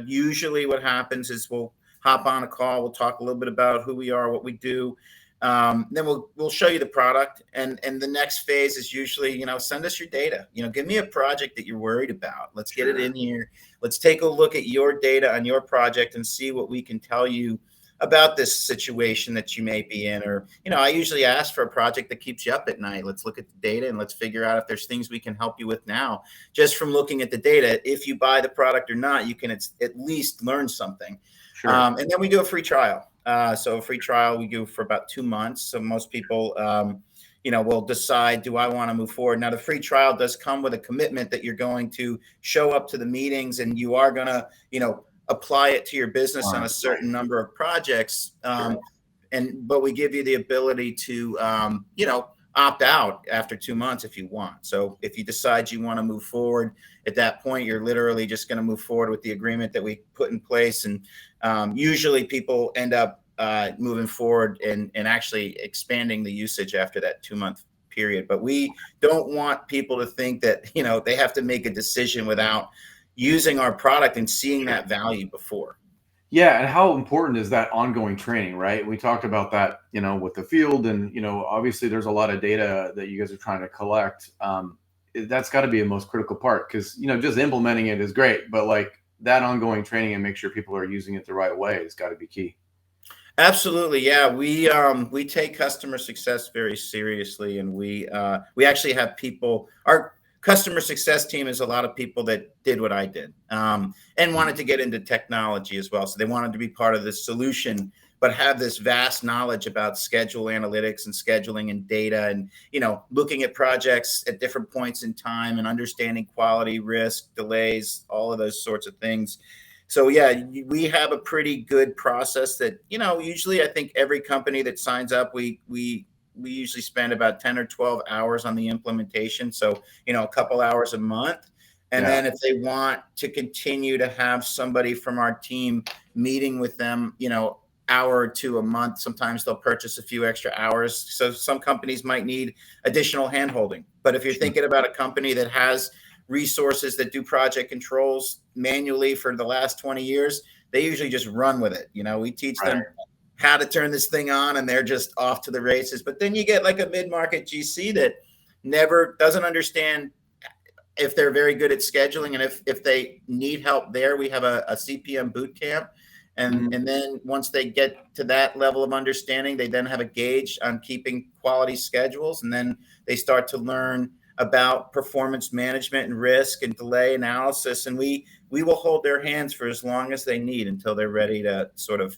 Usually what happens is we'll hop on a call. We'll talk a little bit about who we are, what we do. Then we'll show you the product. And the next phase is usually, send us your data. Give me a project that you're worried about. Let's get it in here. Let's take a look at your data on your project and see what we can tell you about this situation that you may be in. Or, I usually ask for a project that keeps you up at night. Let's look at the data and let's figure out if there's things we can help you with now. Just from looking at the data, if you buy the product or not, you can at least learn something. Sure. And then we do a free trial. So a free trial we do for about 2 months. So most people, will decide, do I want to move forward? Now, the free trial does come with a commitment that you're going to show up to the meetings and you are going to, apply it to your business on a certain number of projects. But we give you the ability to, opt out after 2 months if you want. So if you decide you want to move forward at that point, you're literally just going to move forward with the agreement that we put in place. And usually people end up moving forward and actually expanding the usage after that 2-month period. But we don't want people to think that, they have to make a decision without using our product and seeing that value before. Yeah, and how important is that ongoing training, right? We talked about that, with the field, and obviously there's a lot of data that you guys are trying to collect. That's got to be the most critical part, because just implementing it is great, but like that ongoing training and make sure people are using it the right way has got to be key. Absolutely, yeah. We take customer success very seriously, and we actually have people. Our customer success team is a lot of people that did what I did and wanted to get into technology as well. So they wanted to be part of the solution, but have this vast knowledge about schedule analytics and scheduling and data and, looking at projects at different points in time and understanding quality, risk, delays, all of those sorts of things. So, yeah, we have a pretty good process that, usually I think every company that signs up, we usually spend about 10 or 12 hours on the implementation. So, a couple hours a month. And then if they want to continue to have somebody from our team meeting with them, hour or two a month, sometimes they'll purchase a few extra hours. So some companies might need additional handholding. But if you're thinking about a company that has resources that do project controls manually for the last 20 years, they usually just run with it. We teach them how to turn this thing on and they're just off to the races. But then you get like a mid-market GC that never doesn't understand if they're very good at scheduling. And if they need help there, we have a CPM boot camp. And then once they get to that level of understanding, they then have a gauge on keeping quality schedules. And then they start to learn about performance management and risk and delay analysis. And we will hold their hands for as long as they need until they're ready to sort of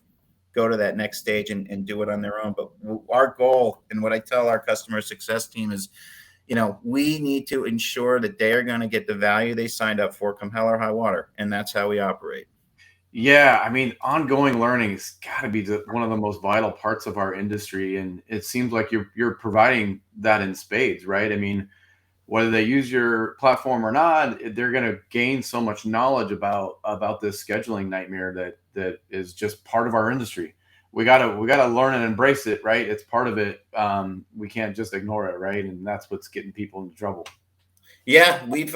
go to that next stage and do it on their own. But our goal, and what I tell our customer success team is, we need to ensure that they are going to get the value they signed up for come hell or high water. And that's how we operate. Yeah, I mean, ongoing learning has got to be one of the most vital parts of our industry, and it seems like you're providing that in spades, right? I mean, whether they use your platform or not, they're going to gain so much knowledge about this scheduling nightmare that is just part of our industry. We gotta learn and embrace it, right? It's part of it. We can't just ignore it, right? And that's what's getting people into trouble. Yeah, we've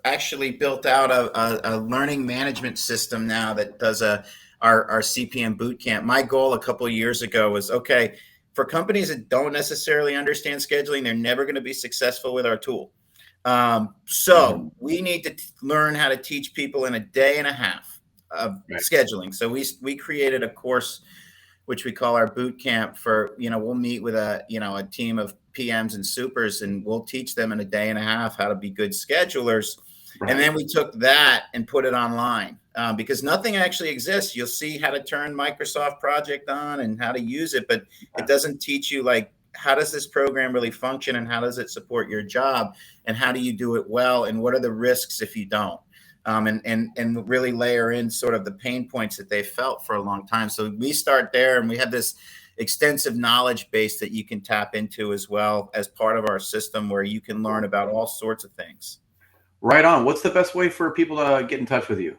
actually built out a learning management system now that does our CPM boot camp. My goal a couple of years ago was, okay, for companies that don't necessarily understand scheduling, they're never going to be successful with our tool. So we need to learn how to teach people in a day and a half of scheduling. So we created a course which we call our boot camp for, we'll meet with a team of PMs and supers, and we'll teach them in a day and a half how to be good schedulers. Right. And then we took that and put it online because nothing actually exists. You'll see how to turn Microsoft Project on and how to use it, but it doesn't teach you like how does this program really function, and how does it support your job, and how do you do it well, and what are the risks if you don't? And really layer in sort of the pain points that they felt for a long time. So we start there, and we have this extensive knowledge base that you can tap into as well as part of our system, where you can learn about all sorts of things. Right on. What's the best way for people to get in touch with you?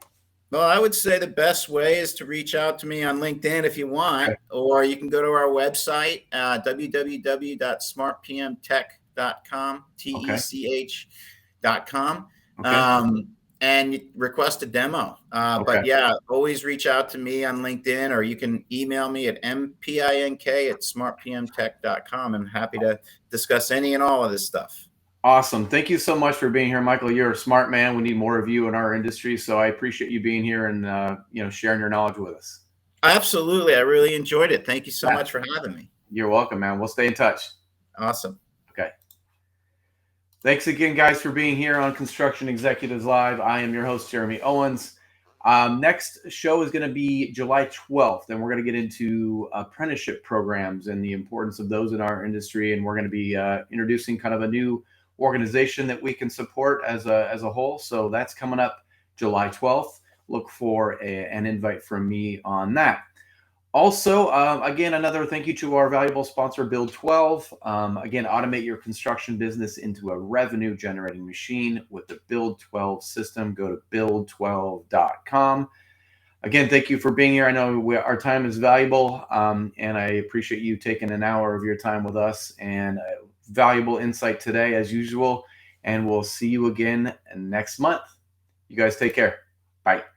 Well, I would say the best way is to reach out to me on LinkedIn if you want, Okay. or you can go to our website, www.smartpmtech.com, Okay. TECH.com, Okay. and request a demo. Okay. But yeah, always reach out to me on LinkedIn, or you can email me at mpink@smartpmtech.com. I'm happy to discuss any and all of this stuff. Awesome. Thank you so much for being here, Michael. You're a smart man. We need more of you in our industry. So I appreciate you being here and sharing your knowledge with us. Absolutely. I really enjoyed it. Thank you so much for having me. You're welcome, man. We'll stay in touch. Awesome. Okay. Thanks again, guys, for being here on Construction Executives Live. I am your host, Jeremy Owens. Next show is going to be July 12th, and we're going to get into apprenticeship programs and the importance of those in our industry. And we're going to be introducing kind of a new organization that we can support as a whole. So that's coming up July 12th. Look for an invite from me on that. Also, again, another thank you to our valuable sponsor, Build 12. Again, automate your construction business into a revenue generating machine with the Build 12 system. Go to build12.com. Again, thank you for being here. I know our time is valuable, and I appreciate you taking an hour of your time with us, and valuable insight today as usual. And we'll see you again next month. You guys take care. Bye.